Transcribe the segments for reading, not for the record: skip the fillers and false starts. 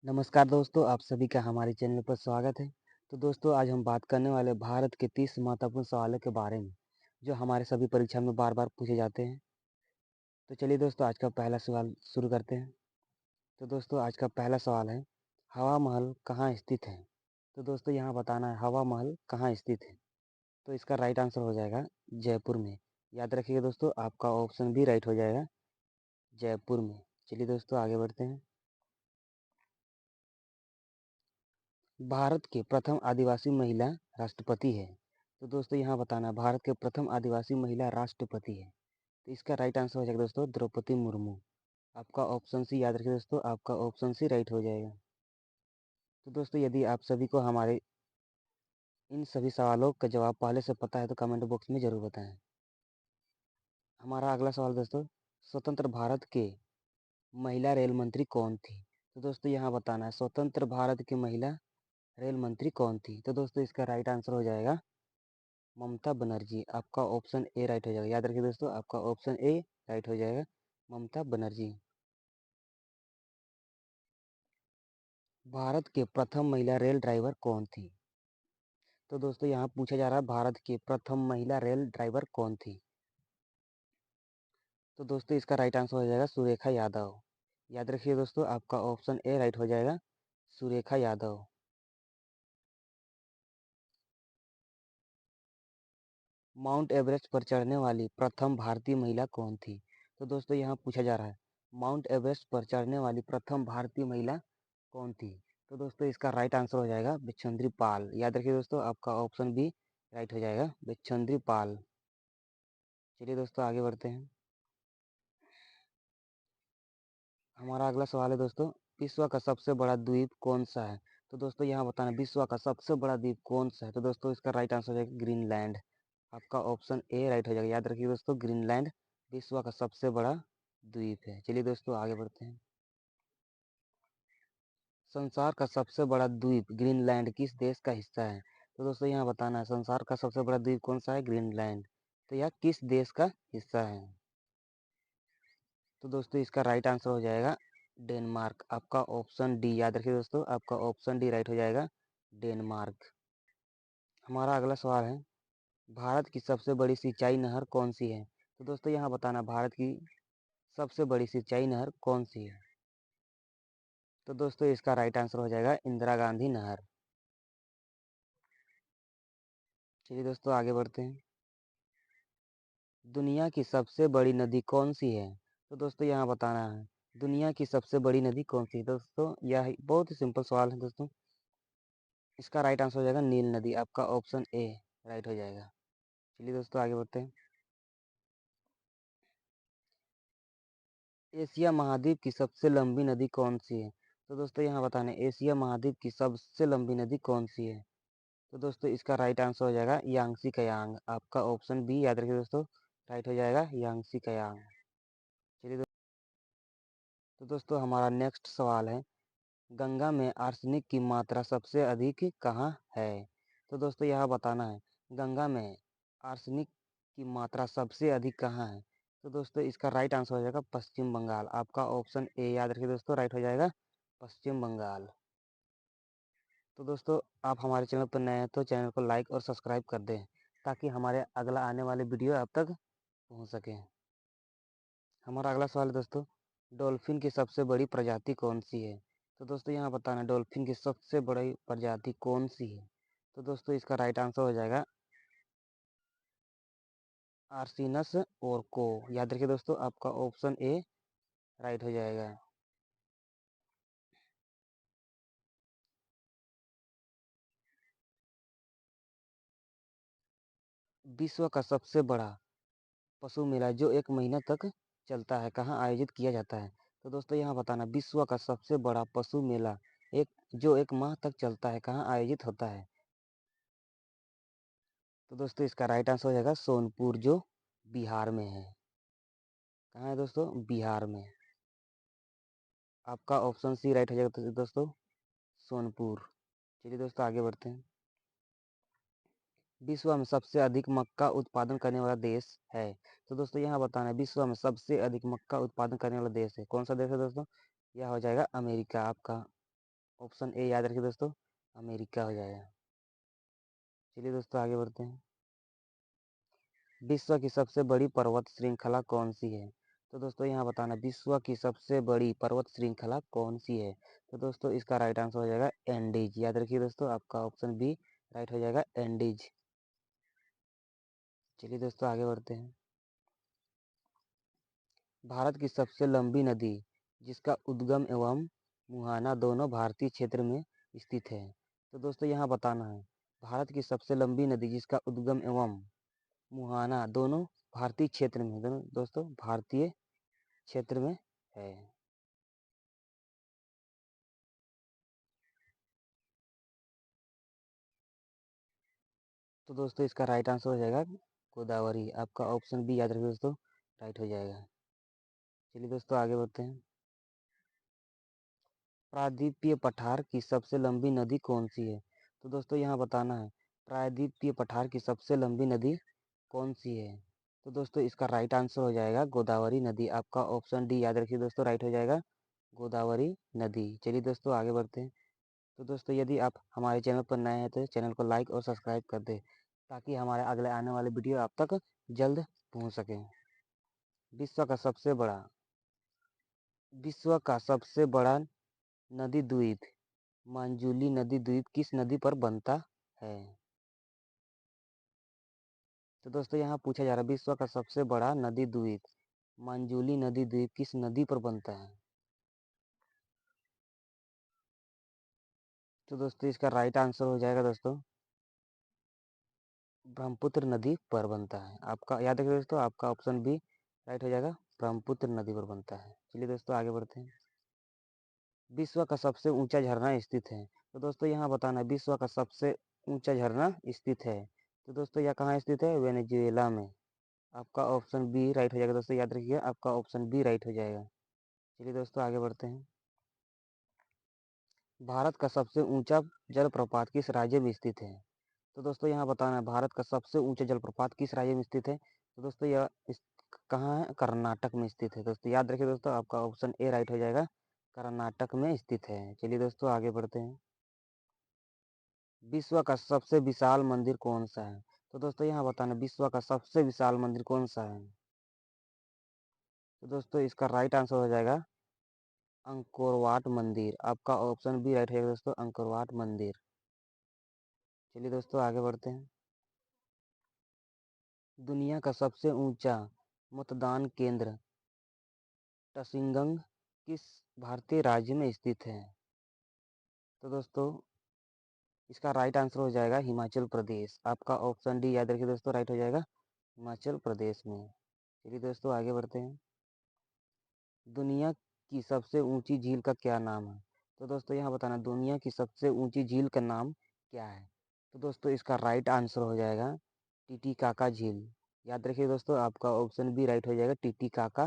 नमस्कार दोस्तों, आप सभी का हमारे चैनल पर स्वागत है। तो दोस्तों आज हम बात करने वाले भारत के 30 महत्वपूर्ण सवालों के बारे में, जो हमारे सभी परीक्षा में बार-बार पूछे जाते हैं। तो चलिए दोस्तों आज का पहला सवाल शुरू करते हैं। तो दोस्तों आज का पहला सवाल है, हवा महल कहाँ स्थित है? तो दोस्तों यहाँ बताना है हवा महल कहाँ स्थित है? तो इसका राइट आंसर हो जाएगा जयपुर में। याद रखिएगा दोस्तों आपका ऑप्शन भी राइट हो जाएगा जयपुर में। चलिए दोस्तों आगे बढ़ते हैं। भारत के प्रथम आदिवासी महिला राष्ट्रपति है। तो दोस्तों यहाँ बताना है भारत के प्रथम आदिवासी महिला राष्ट्रपति है। तो इसका राइट आंसर हो जाएगा दोस्तों द्रौपदी मुर्मू। आपका ऑप्शन सी याद रखिए दोस्तों, आपका ऑप्शन सी राइट हो जाएगा। तो दोस्तों यदि आप सभी को हमारे इन सभी सवालों का जवाब पहले से पता है तो कमेंट बॉक्स में जरूर बताएं। हमारा अगला सवाल दोस्तों, स्वतंत्र भारत के महिला रेल मंत्री कौन थी? तो दोस्तों यहाँ बताना है स्वतंत्र भारत की महिला रेल मंत्री कौन थी? तो दोस्तों इसका राइट आंसर हो जाएगा ममता बनर्जी। आपका ऑप्शन ए राइट हो जाएगा। याद रखिए दोस्तों आपका ऑप्शन ए राइट हो जाएगा ममता बनर्जी। भारत के प्रथम महिला रेल ड्राइवर कौन थी? तो दोस्तों यहाँ पूछा जा रहा है भारत की प्रथम महिला रेल ड्राइवर कौन थी? तो दोस्तों इसका राइट आंसर हो जाएगा सुरेखा यादव। याद रखिए दोस्तों आपका ऑप्शन ए राइट हो जाएगा सुरेखा यादव। माउंट एवरेस्ट पर चढ़ने वाली प्रथम भारतीय महिला कौन थी? तो दोस्तों यहाँ पूछा जा रहा है माउंट एवरेस्ट पर चढ़ने वाली प्रथम भारतीय महिला कौन थी? तो दोस्तों इसका राइट आंसर हो जाएगा बिच्छुंदरी पाल। याद रखिए दोस्तों आपका ऑप्शन बी राइट हो जाएगा बिच्छुंदरी पाल। चलिए दोस्तों आगे बढ़ते हैं। हमारा अगला सवाल है दोस्तों, विश्व का सबसे बड़ा द्वीप कौन सा है? तो दोस्तों यहाँ बताना विश्व का सबसे बड़ा द्वीप कौन सा है? तो दोस्तों इसका राइट आंसर हो जाएगा ग्रीनलैंड। आपका ऑप्शन ए राइट हो जाएगा। याद रखिए दोस्तों ग्रीनलैंड विश्व का सबसे बड़ा द्वीप है। चलिए दोस्तों आगे बढ़ते हैं। संसार का सबसे बड़ा द्वीप ग्रीनलैंड किस देश का हिस्सा है? तो दोस्तों यहाँ बताना है संसार का सबसे बड़ा द्वीप कौन सा है? ग्रीनलैंड। तो यह किस देश का हिस्सा है? तो दोस्तों इसका राइट आंसर हो जाएगा डेनमार्क। आपका ऑप्शन डी याद रखिए दोस्तों आपका ऑप्शन डी राइट हो जाएगा डेनमार्क। हमारा अगला सवाल है, भारत की सबसे बड़ी सिंचाई नहर कौन सी है? तो दोस्तों यहाँ बताना भारत की सबसे बड़ी सिंचाई नहर कौन सी है? तो दोस्तों इसका राइट आंसर हो जाएगा इंदिरा गांधी नहर। चलिए दोस्तों आगे बढ़ते हैं। दुनिया की सबसे बड़ी नदी कौन सी है? तो दोस्तों यहाँ बताना है दुनिया की सबसे बड़ी नदी कौन सी है? दोस्तों यह बहुत ही सिंपल सवाल है दोस्तों। इसका राइट आंसर हो जाएगा नील नदी। आपका ऑप्शन ए राइट हो जाएगा। चलिए दोस्तों आगे बढ़ते हैं। एशिया महाद्वीप की सबसे लंबी नदी कौन सी है? तो दोस्तों यहाँ बताना है एशिया महाद्वीप की सबसे लंबी नदी कौन सी है? तो दोस्तों इसका राइट आंसर हो जाएगा यांगसी कयांग। आपका ऑप्शन बी याद रखिए दोस्तों राइट हो जाएगा यांगसी कयांग। चलिए तो दोस्तों हमारा नेक्स्ट सवाल है, गंगा में आर्सेनिक की मात्रा सबसे अधिक कहाँ है? तो दोस्तों यह बताना है गंगा में आर्सेनिक की मात्रा सबसे अधिक कहाँ है? तो दोस्तों इसका राइट आंसर हो जाएगा पश्चिम बंगाल। आपका ऑप्शन ए याद रखिए दोस्तों राइट हो जाएगा पश्चिम बंगाल। तो दोस्तों आप हमारे चैनल पर नए हैं तो चैनल को लाइक और सब्सक्राइब कर दें ताकि हमारे अगला आने वाले वीडियो आप तक पहुँच सके। हमारा अगला सवाल है दोस्तों, डॉल्फिन की सबसे बड़ी प्रजाति कौन सी है? तो दोस्तों यहाँ बताना डॉल्फिन की सबसे बड़ी प्रजाति कौन सी है? तो दोस्तों इसका राइट आंसर हो जाएगा आर्सिनस ओरको। याद रखिए दोस्तों आपका ऑप्शन ए राइट हो जाएगा। विश्व का सबसे बड़ा पशु मेला जो 1 महीना तक चलता है कहाँ आयोजित किया जाता है? तो दोस्तों यहाँ बताना विश्व का सबसे बड़ा पशु मेला एक जो 1 माह तक चलता है कहाँ आयोजित होता है? तो दोस्तों इसका राइट आंसर हो जाएगा सोनपुर जो बिहार में है। कहाँ है दोस्तों? बिहार में। आपका ऑप्शन सी राइट हो जाएगा तो दोस्तों सोनपुर। चलिए दोस्तों आगे बढ़ते हैं। विश्व में सबसे अधिक मक्का उत्पादन करने वाला देश है? तो दोस्तों यहाँ बताना है विश्व में सबसे अधिक मक्का उत्पादन करने वाला देश है कौन सा देश है दोस्तों? यह हो जाएगा अमेरिका। आपका ऑप्शन ए याद रखिए दोस्तों, अमेरिका हो जाएगा। चलिए दोस्तों आगे बढ़ते हैं। विश्व की सबसे बड़ी पर्वत श्रृंखला कौन सी है? तो दोस्तों यहाँ बताना विश्व की सबसे बड़ी पर्वत श्रृंखला कौन सी है? तो दोस्तों इसका राइट आंसर हो जाएगा एंडीज। याद रखिए दोस्तों, आपका ऑप्शन बी राइट हो जाएगा, एंडीज। चलिए दोस्तों आगे बढ़ते हैं। भारत की सबसे लंबी नदी जिसका उद्गम एवं मुहाना दोनों भारतीय क्षेत्र में स्थित है। तो दोस्तों यहाँ बताना है भारत की सबसे लंबी नदी जिसका उद्गम एवं मुहाना दोनों भारतीय क्षेत्र में, दोनों दोस्तों भारतीय क्षेत्र में है। तो दोस्तों इसका राइट आंसर हो जाएगा गोदावरी। आपका ऑप्शन बी याद रखिए दोस्तों, राइट हो जाएगा। चलिए दोस्तों आगे बढ़ते हैं। प्रायद्वीपीय पठार की सबसे लंबी नदी कौन सी है? तो दोस्तों यहाँ बताना है प्रायद्वीपीय पठार की सबसे लंबी नदी कौन सी है? तो दोस्तों इसका राइट आंसर हो जाएगा गोदावरी नदी। आपका ऑप्शन डी याद रखिए दोस्तों, राइट हो जाएगा गोदावरी नदी। चलिए दोस्तों आगे बढ़ते हैं। तो दोस्तों यदि आप हमारे चैनल पर नए हैं तो चैनल को लाइक और सब्सक्राइब कर दें ताकि हमारे अगले आने वाले वीडियो आप तक जल्द पहुंच सके। विश्व का सबसे बड़ा विश्व का सबसे बड़ा नदी द्वीप मांजुली नदी द्वीप किस नदी पर बनता है? तो दोस्तों यहाँ पूछा जा रहा है विश्व का सबसे बड़ा नदी द्वीप मांजुली नदी द्वीप किस नदी पर बनता है? तो दोस्तों इसका राइट आंसर हो जाएगा दोस्तों ब्रह्मपुत्र नदी पर बनता है। आपका याद रखिए दोस्तों, आपका ऑप्शन बी राइट हो जाएगा, ब्रह्मपुत्र नदी पर बनता है। चलिए दोस्तों आगे बढ़ते हैं। विश्व का सबसे ऊंचा झरना स्थित है। तो दोस्तों यहाँ बताना विश्व का सबसे ऊंचा झरना स्थित है। तो दोस्तों यह कहाँ स्थित है? वेनेजुएला में। आपका ऑप्शन बी राइट हो जाएगा दोस्तों, याद रखिए आपका ऑप्शन बी राइट हो जाएगा। चलिए दोस्तों आगे बढ़ते हैं। भारत का सबसे ऊंचा जलप्रपात किस राज्य में स्थित है? तो दोस्तों यहाँ बताना है भारत का सबसे ऊंचा जलप्रपात किस राज्य में स्थित है? तो दोस्तों यह कहाँ है? कर्नाटक में स्थित है। दोस्तों याद रखिए दोस्तों, आपका ऑप्शन ए राइट हो जाएगा, कर्नाटक में स्थित है। चलिए दोस्तों आगे बढ़ते हैं। विश्व का सबसे विशाल मंदिर कौन सा है? तो दोस्तों यहाँ बताना विश्व का सबसे विशाल मंदिर कौन सा है? तो दोस्तों इसका राइट आंसर हो जाएगा अंकोरवाट मंदिर। आपका ऑप्शन बी राइट है दोस्तों, अंकोरवाट मंदिर। चलिए दोस्तों आगे बढ़ते हैं। दुनिया का सबसे ऊंचा मतदान केंद्र टसिंगंग किस भारतीय राज्य में स्थित है? तो दोस्तों इसका राइट आंसर हो जाएगा हिमाचल प्रदेश। आपका ऑप्शन डी याद रखिए दोस्तों, राइट हो जाएगा हिमाचल प्रदेश में। चलिए दोस्तों आगे बढ़ते हैं। दुनिया की सबसे ऊंची झील का क्या नाम है? तो दोस्तों यहाँ बताना दुनिया की सबसे ऊंची झील का नाम क्या है? तो दोस्तों इसका राइट आंसर हो जाएगा टीटीकाका झील। याद रखिए दोस्तों, आपका ऑप्शन बी राइट हो जाएगा, टीटीकाका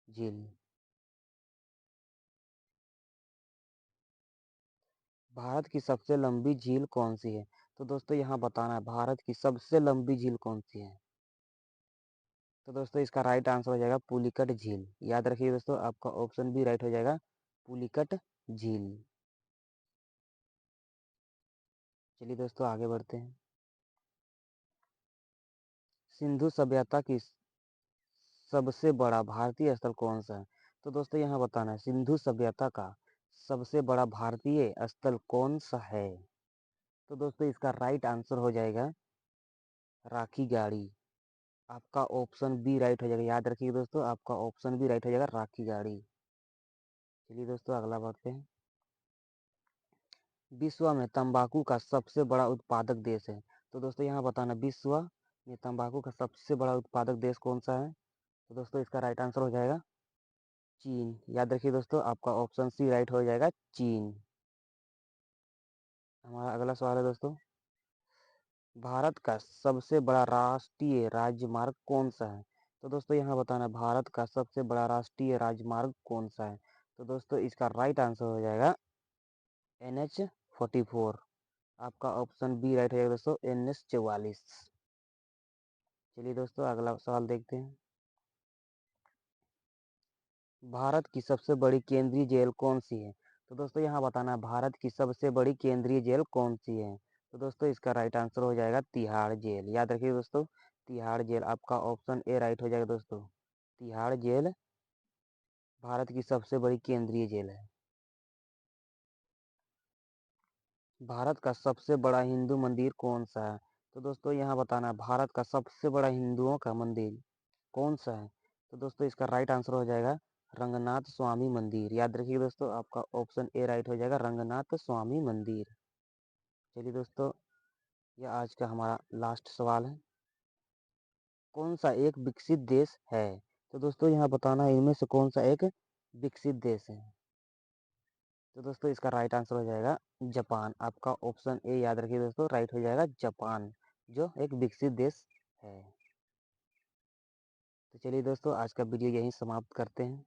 झील। भारत की सबसे लंबी झील कौन सी है? तो दोस्तों यहाँ बताना है भारत की सबसे लंबी झील कौन सी है? तो दोस्तों इसका राइट आंसर हो जाएगा पुलिकट झील। याद रखिए दोस्तों, आपका ऑप्शन बी राइट हो जाएगा, पुलिकट झील। चलिए दोस्तों आगे बढ़ते हैं। सिंधु सभ्यता की सबसे बड़ा भारतीय स्थल कौन सा है? तो दोस्तों यहाँ बताना है सिंधु सभ्यता का सबसे बड़ा भारतीय स्थल कौन सा है? तो दोस्तों इसका राइट आंसर हो जाएगा राखी गाड़ी। आपका ऑप्शन बी राइट हो जाएगा। याद रखिए दोस्तों, आपका ऑप्शन बी राइट हो जाएगा, राखी गाड़ी। चलिए दोस्तों अगला बढ़ते हैं। विश्व में तंबाकू का सबसे बड़ा उत्पादक देश है। तो दोस्तों यहाँ बताना विश्व में तंबाकू का सबसे बड़ा उत्पादक देश कौन सा है? तो दोस्तों इसका राइट आंसर हो जाएगा चीन। याद रखिए दोस्तों, आपका ऑप्शन सी राइट हो जाएगा, चीन। हमारा अगला सवाल है दोस्तों, भारत का सबसे बड़ा राष्ट्रीय राजमार्ग कौन सा है? तो दोस्तों यहाँ बताना भारत का सबसे बड़ा राष्ट्रीय राजमार्ग कौन सा है? तो दोस्तों इसका राइट आंसर हो जाएगा NH 44। आपका ऑप्शन बी राइट हो जाएगा दोस्तों, NH 44। चलिए दोस्तों अगला सवाल देखते हैं। भारत की सबसे बड़ी केंद्रीय जेल कौन सी है? तो दोस्तों यहाँ बताना है भारत की सबसे बड़ी केंद्रीय जेल कौन सी है? तो दोस्तों इसका राइट आंसर हो जाएगा तिहाड़ जेल। याद रखिए दोस्तों, तिहाड़ जेल आपका ऑप्शन ए राइट हो जाएगा दोस्तों। तिहाड़ जेल भारत की सबसे बड़ी केंद्रीय जेल है। भारत का सबसे बड़ा हिंदू मंदिर कौन सा है? तो दोस्तों यहाँ बताना है भारत का सबसे बड़ा हिंदुओं का मंदिर कौन सा है? तो दोस्तों इसका राइट आंसर हो जाएगा रंगनाथ स्वामी मंदिर। याद रखिए दोस्तों, आपका ऑप्शन ए राइट हो जाएगा रंगनाथ स्वामी मंदिर। चलिए दोस्तों, यह आज का हमारा लास्ट सवाल है। कौन सा एक विकसित देश है? तो दोस्तों यहाँ बताना है इनमें से कौन सा एक विकसित देश है। तो दोस्तों इसका राइट आंसर हो जाएगा जापान। आपका ऑप्शन ए याद रखिए दोस्तों, राइट हो जाएगा जापान, जो एक विकसित देश है। तो चलिए दोस्तों, आज का वीडियो यहीं समाप्त करते हैं।